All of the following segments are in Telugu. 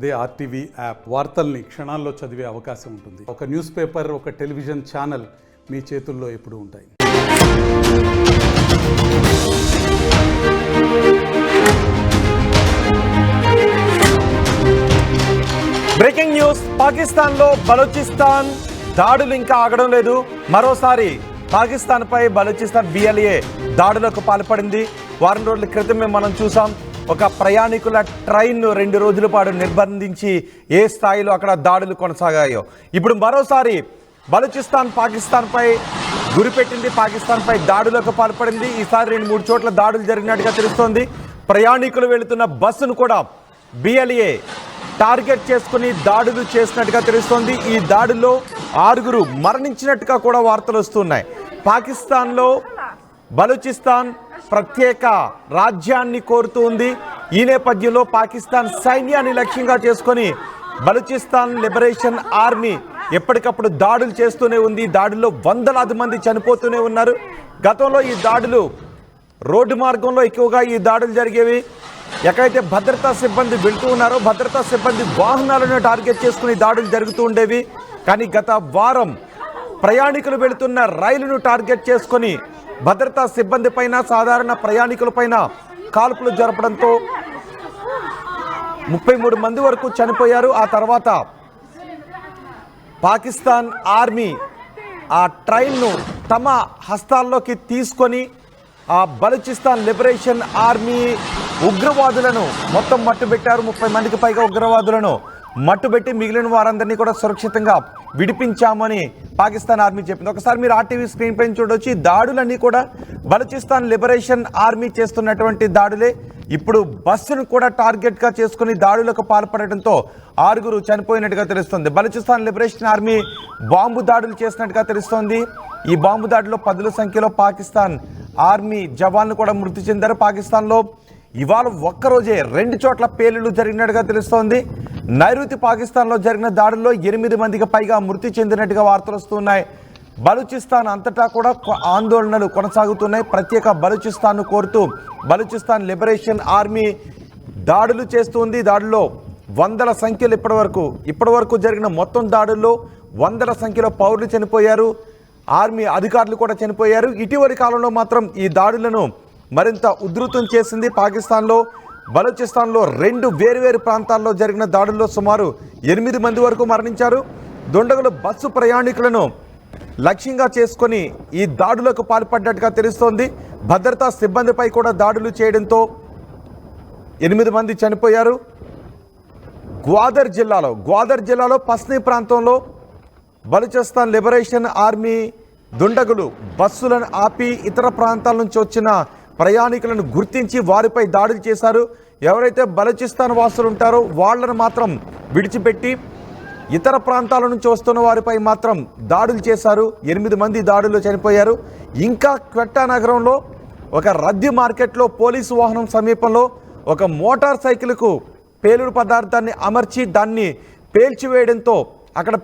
అదే ఆర్టీవీ యాప్ వార్తల్ని క్షణాల్లో చదివే అవకాశం ఉంటుంది. ఒక న్యూస్ పేపర్, ఒక టెలివిజన్ ఛానల్ మీ చేతుల్లో ఎప్పుడూ ఉంటాయి. Breaking news. పాకిస్తాన్లో బలూచిస్తాన్ దాడులు ఇంకా ఆగడం లేదు. మరోసారి పాకిస్తాన్పై బలూచిస్తాన్ BLA దాడులకు పాల్పడింది. వారం రోజుల క్రితమే మనం చూసాం. ఒక ప్రయాణికుల ట్రైన్ 2 రోజుల పాటు నిర్బంధించి ఏ స్థాయిలో అక్కడ దాడులు కొనసాగాయో ఇప్పుడు మరోసారి బలూచిస్తాన్ పాకిస్తాన్పై గురిపెట్టింది. పాకిస్తాన్పై దాడులకు పాల్పడింది. ఈసారి 2-3 చోట్ల దాడులు జరిగినట్టుగా తెలుస్తోంది. ప్రయాణికులు వెళుతున్న బస్సును కూడా BLA టార్గెట్ చేసుకుని దాడులు చేసినట్టుగా తెలుస్తోంది. ఈ దాడుల్లో 6 మరణించినట్టుగా కూడా వార్తలు వస్తున్నాయి. పాకిస్తాన్లో బలూచిస్తాన్ ప్రత్యేక రాజ్యాన్ని కోరుతుంది. ఈ నేపథ్యంలో పాకిస్తాన్ సైన్యాన్ని లక్ష్యంగా చేసుకొని బలూచిస్తాన్ లిబరేషన్ ఆర్మీ ఎప్పటికప్పుడు దాడులు చేస్తూనే ఉంది. దాడుల్లో వందలాది మంది చనిపోతూనే ఉన్నారు. గతంలో ఈ దాడులు రోడ్డు మార్గంలో ఎక్కువగా ఈ దాడులు జరిగేవి. ఎక్కడైతే భద్రతా సిబ్బంది వెళ్తూ ఉన్నారో భద్రతా సిబ్బంది వాహనాలను టార్గెట్ చేసుకుని దాడులు జరుగుతూ ఉండేవి. కానీ గత వారం ప్రయాణికులు వెళుతున్న రైలును టార్గెట్ చేసుకొని భద్రతా సిబ్బంది పైన సాధారణ ప్రయాణికుల పైన కాల్పులు జరపడంతో 33 మంది వరకు చనిపోయారు. ఆ తర్వాత పాకిస్తాన్ ఆర్మీ ఆ ట్రైన్ను తమ హస్తాల్లోకి తీసుకొని ఆ బలూచిస్తాన్ లిబరేషన్ ఆర్మీ ఉగ్రవాదులను మొత్తం మట్టుబెట్టారు. 30 మందికి పైగా ఉగ్రవాదులను మట్టుబెట్టి మిగిలిన వారందరినీ కూడా సురక్షితంగా విడిపించామని పాకిస్తాన్ ఆర్మీ చెప్పింది. ఒకసారి మీరు RTV స్క్రీన్ పైన చూడొచ్చు. ఈ దాడులన్నీ కూడా బలూచిస్తాన్ లిబరేషన్ ఆర్మీ చేస్తున్నటువంటి దాడులే. ఇప్పుడు బస్సును కూడా టార్గెట్గా చేసుకుని దాడులకు పాల్పడటంతో 6 చనిపోయినట్టుగా తెలుస్తుంది. బలూచిస్తాన్ లిబరేషన్ ఆర్మీ బాంబు దాడులు చేసినట్టుగా తెలుస్తోంది. ఈ బాంబు దాడిలో 10ల సంఖ్యలో పాకిస్తాన్ ఆర్మీ జవాన్లు కూడా మృతి చెందారు. పాకిస్తాన్లో ఇవాళ ఒక్కరోజే 2 చోట్ల పేలుళ్లు జరిగినట్టుగా తెలుస్తోంది. నైరుతి పాకిస్తాన్లో జరిగిన దాడుల్లో 8 మందికి పైగా మృతి చెందినట్టుగా వార్తలు వస్తున్నాయి. బలూచిస్తాన్ అంతటా కూడా ఆందోళనలు కొనసాగుతున్నాయి. ప్రత్యేక బలూచిస్తాన్ను కోరుతూ బలూచిస్తాన్ లిబరేషన్ ఆర్మీ దాడులు చేస్తుంది. దాడుల్లో వందల సంఖ్యలు ఇప్పటి వరకు జరిగిన మొత్తం దాడుల్లో వందల సంఖ్యలో పౌరులు చనిపోయారు. ఆర్మీ అధికారులు కూడా చనిపోయారు. ఇటీవలి కాలంలో మాత్రం ఈ దాడులను మరింత ఉధృతం చేసింది. పాకిస్తాన్లో బలూచిస్తాన్లో 2 వేర్వేరు ప్రాంతాల్లో జరిగిన దాడుల్లో సుమారు 8 మంది వరకు మరణించారు. దుండగులు బస్సు ప్రయాణికులను లక్ష్యంగా చేసుకొని ఈ దాడులకు పాల్పడ్డట్టుగా తెలుస్తోంది. భద్రతా సిబ్బందిపై కూడా దాడులు చేయడంతో 8 మంది చనిపోయారు. గ్వాదర్ జిల్లాలో పస్నీ ప్రాంతంలో బలూచిస్తాన్ లిబరేషన్ ఆర్మీ దుండగులు బస్సులను ఆపి ఇతర ప్రాంతాల నుంచి వచ్చిన ప్రయాణికులను గుర్తించి వారిపై దాడులు చేశారు. ఎవరైతే బలూచిస్తాన్ వాసులు ఉంటారో వాళ్లను మాత్రం విడిచిపెట్టి ఇతర ప్రాంతాల నుంచి వస్తున్న వారిపై మాత్రం దాడులు చేశారు. 8 మంది దాడుల్లో చనిపోయారు. ఇంకా క్వెట్టా నగరంలో ఒక రద్దీ మార్కెట్లో పోలీసు వాహనం సమీపంలో ఒక మోటార్ సైకిల్కు పేలుడు పదార్థాన్ని అమర్చి దాన్ని పేల్చివేయడంతో అక్కడ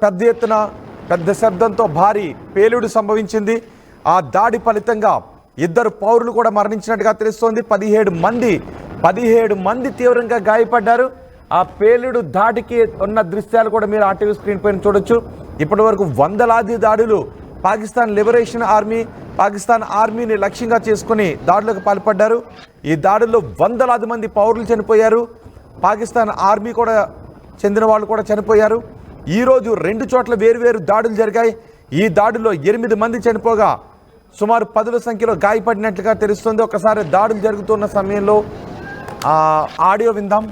పెద్ద శబ్దంతో భారీ పేలుడు సంభవించింది. ఆ దాడి ఫలితంగా 2 పౌరులు కూడా మరణించినట్టుగా తెలుస్తోంది. 17 మంది తీవ్రంగా గాయపడ్డారు. ఆ పేలుడు దాడికి ఉన్న దృశ్యాలు కూడా మీరు RTV స్క్రీన్ పైన చూడొచ్చు. ఇప్పటి వరకు వందలాది దాడులు పాకిస్తాన్ లిబరేషన్ ఆర్మీని లక్ష్యంగా చేసుకుని దాడులకు పాల్పడ్డారు. ఈ దాడుల్లో వందలాది మంది పౌరులు చనిపోయారు. పాకిస్తాన్ ఆర్మీ కూడా చెందిన వాళ్ళు కూడా చనిపోయారు. ఈరోజు 2 చోట్ల వేరువేరు దాడులు జరిగాయి. ఈ దాడుల్లో 8 మంది చనిపోగా సుమారు 10ల సంఖ్యలో గాయపడినట్లుగా తెలుస్తుంది. ఒకసారి దాడులు జరుగుతున్న సమయంలో ఆడియో విందాం.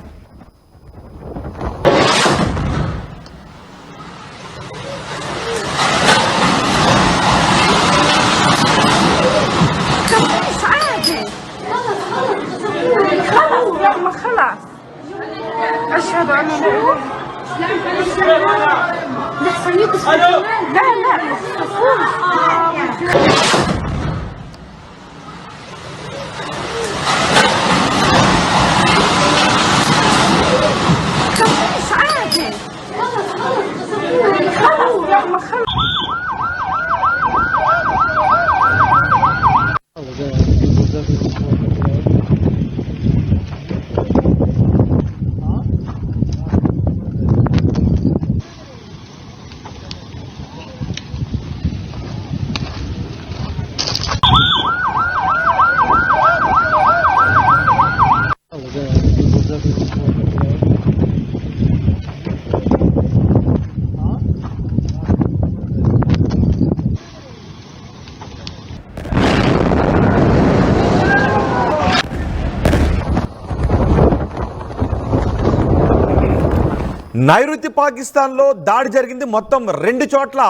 నైరుతి పాకిస్తాన్లో దాడి జరిగింది. మొత్తం 2 చోట్ల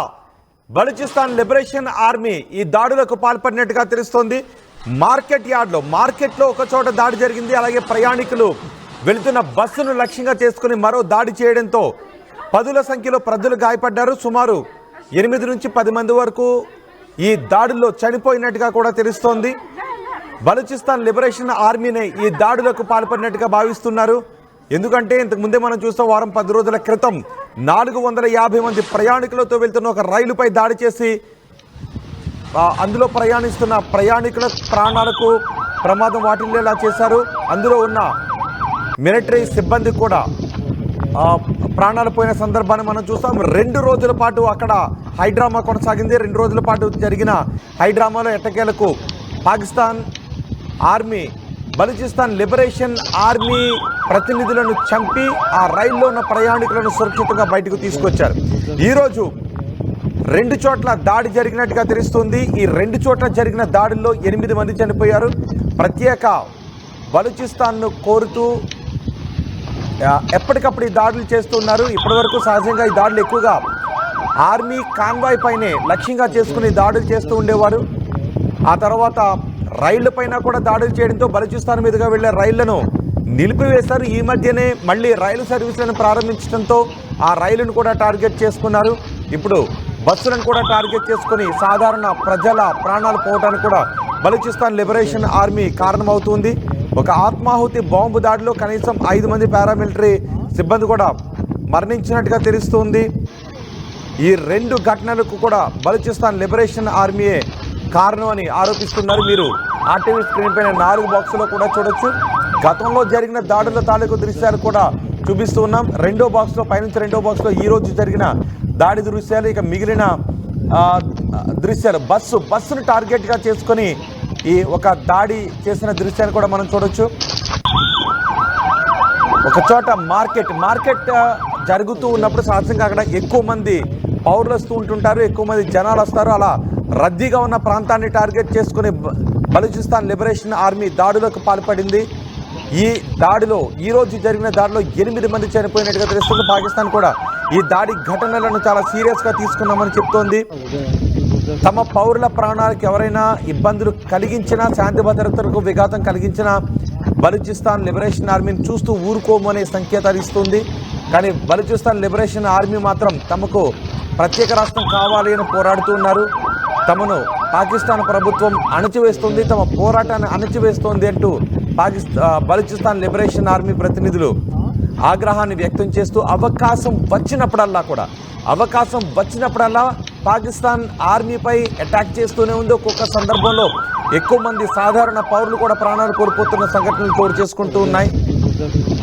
బలూచిస్తాన్ లిబరేషన్ ఆర్మీ ఈ దాడులకు పాల్పడినట్టుగా తెలుస్తోంది. మార్కెట్లో ఒక చోట దాడి జరిగింది. అలాగే ప్రయాణికులు వెళుతున్న బస్సును లక్ష్యంగా చేసుకుని మరో దాడి చేయడంతో పదుల సంఖ్యలో ప్రజలు గాయపడ్డారు. సుమారు 8 నుంచి 10 మంది వరకు ఈ దాడుల్లో చనిపోయినట్టుగా కూడా తెలుస్తోంది. బలూచిస్తాన్ లిబరేషన్ ఆర్మీనే ఈ దాడులకు పాల్పడినట్టుగా భావిస్తున్నారు. ఎందుకంటే ఇంతకు ముందే మనం చూస్తాం, వారం 10 రోజుల క్రితం 450 మంది ప్రయాణికులతో వెళ్తున్న ఒక రైలుపై దాడి చేసి అందులో ప్రయాణిస్తున్న ప్రయాణికుల ప్రాణాలకు ప్రమాదం వాటిల్లేలా చేశారు. అందులో ఉన్న మిలిటరీ సిబ్బంది కూడా ప్రాణాలు పోయిన సందర్భాన్ని మనం చూస్తాం. 2 రోజుల పాటు అక్కడ హైడ్రామా కొనసాగింది. 2 రోజుల పాటు జరిగిన హైడ్రామాలో ఎట్టకేలకు Pakistan army Balochistan liberation army ప్రతినిధులను చంపి ఆ రైల్లో ఉన్న ప్రయాణికులను సురక్షితంగా బయటకు తీసుకొచ్చారు. ఈరోజు 2 చోట్ల దాడి జరిగినట్టుగా తెలుస్తుంది. ఈ 2 చోట్ల జరిగిన దాడుల్లో 8 మంది చనిపోయారు. ప్రత్యేక బలూచిస్తాన్ను కోరుతూ ఎప్పటికప్పుడు ఈ దాడులు చేస్తున్నారు. ఇప్పటివరకు సహజంగా ఈ దాడులు ఎక్కువగా ఆర్మీ కాన్వాయ్ పైనే లక్ష్యంగా చేసుకుని దాడులు చేస్తూ ఉండేవారు. ఆ తర్వాత రైళ్ల పైన కూడా దాడులు చేయడంతో బలూచిస్తాన్ మీదుగా వెళ్లే రైళ్లను నిలిపివేశారు. ఈ మధ్యనే మళ్ళీ రైలు సర్వీసులను ప్రారంభించడంతో ఆ రైలును కూడా టార్గెట్ చేసుకున్నారు. ఇప్పుడు బస్సులను కూడా టార్గెట్ చేసుకుని సాధారణ ప్రజల ప్రాణాలు పోవడానికి కూడా బలూచిస్తాన్ లిబరేషన్ ఆర్మీ కారణమవుతుంది. ఒక ఆత్మాహుతి బాంబు దాడిలో కనీసం 5 మంది పారామిలిటరీ సిబ్బంది కూడా మరణించినట్టుగా తెలుస్తుంది. ఈ 2 ఘటనలకు కూడా బలూచిస్తాన్ లిబరేషన్ ఆర్మీయే కారణం అని ఆరోపిస్తున్నారు. మీరు ఆర్టీవీ స్క్రీన్ పైన 4 బాక్సులో కూడా చూడొచ్చు. గతంలో జరిగిన దాడుల తాలూకు దృశ్యాలు కూడా చూపిస్తూ ఉన్నాం. పైనుంచి రెండో బాక్స్లో ఈ రోజు జరిగిన దాడి దృశ్యాలు, ఇక మిగిలిన దృశ్యాలు బస్సును టార్గెట్గా చేసుకొని ఈ ఒక దాడి చేసిన దృశ్యాన్ని కూడా మనం చూడొచ్చు. ఒక చోట మార్కెట్ జరుగుతూ ఉన్నప్పుడు సహజంగా అక్కడ ఎక్కువ మంది పౌరులు వస్తూ ఉంటుంటారు, ఎక్కువ మంది జనాలు వస్తారు. అలా రద్దీగా ఉన్న ప్రాంతాన్ని టార్గెట్ చేసుకుని బలూచిస్తాన్ లిబరేషన్ ఆర్మీ దాడులకు పాల్పడింది. ఈ దాడిలో ఈరోజు జరిగిన దాడిలో 8 మంది చనిపోయినట్టుగా తెలుస్తుంది. పాకిస్తాన్ కూడా ఈ దాడి ఘటనలను చాలా సీరియస్గా తీసుకున్నామని చెప్తోంది. తమ పౌరుల ప్రాణాలకు ఎవరైనా ఇబ్బందులు కలిగించినా, శాంతి భద్రతలకు విఘాతం కలిగించినా బలూచిస్తాన్ లిబరేషన్ ఆర్మీని చూస్తూ ఊరుకోమనే సంకేతాలు ఇస్తుంది. కానీ బలూచిస్తాన్ లిబరేషన్ ఆర్మీ మాత్రం తమకు ప్రత్యేక రాష్ట్రం కావాలి అని పోరాడుతూ ఉన్నారు. తమను పాకిస్తాన్ ప్రభుత్వం అణచివేస్తుంది, తమ పోరాటాన్ని అణచివేస్తోంది అంటూ బలూచిస్తాన్ లిబరేషన్ ఆర్మీ ప్రతినిధులు ఆగ్రహాన్ని వ్యక్తం చేస్తూ అవకాశం వచ్చినప్పుడల్లా పాకిస్తాన్ ఆర్మీపై అటాక్ చేస్తూనే ఉంది. ఒక్కొక్క సందర్భంలో ఎక్కువ మంది సాధారణ పౌరులు కూడా ప్రాణాలు కోల్పోతున్న సంఘటనలు చోటు చేసుకుంటూ ఉన్నాయి.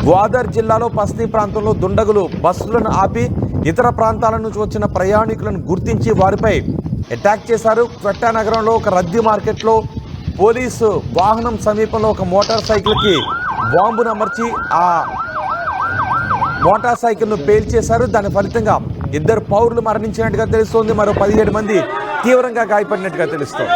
గ్వాదర్ జిల్లాలో పస్తీ ప్రాంతంలో దుండగులు బస్సులను ఆపి ఇతర ప్రాంతాల నుంచి వచ్చిన ప్రయాణికులను గుర్తించి వారిపై అటాక్ చేశారు. క్వెట్టా నగరంలో ఒక రద్దీ మార్కెట్లో పోలీసు వాహనం సమీపంలో ఒక మోటార్ సైకిల్కి బాంబును అమర్చి ఆ మోటార్ సైకిల్ను పేల్చేశారు. దాని ఫలితంగా 2 పౌరులు మరణించినట్టుగా తెలుస్తోంది. మరో 17 మంది తీవ్రంగా గాయపడినట్టుగా తెలుస్తోంది.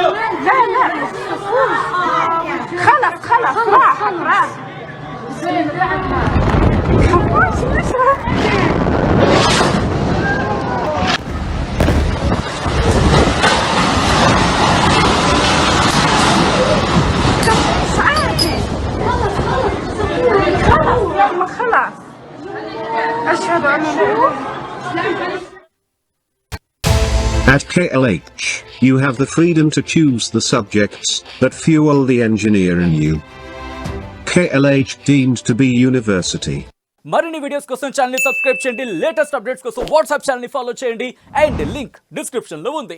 At KLH, you have the freedom to choose the subjects that fuel the engineer in you. KLH deemed to be university. మరిన్ని వీడియోస్ కోసం ఛానల్ ని సబ్స్క్రైబ్ చేయండి. లేటెస్ట్ అప్డేట్స్ కోసం వాట్సాప్ ఛానల్ ని ఫాలో చేయండి. అండ్ లింక్ డిస్క్రిప్షన్ లో ఉంది.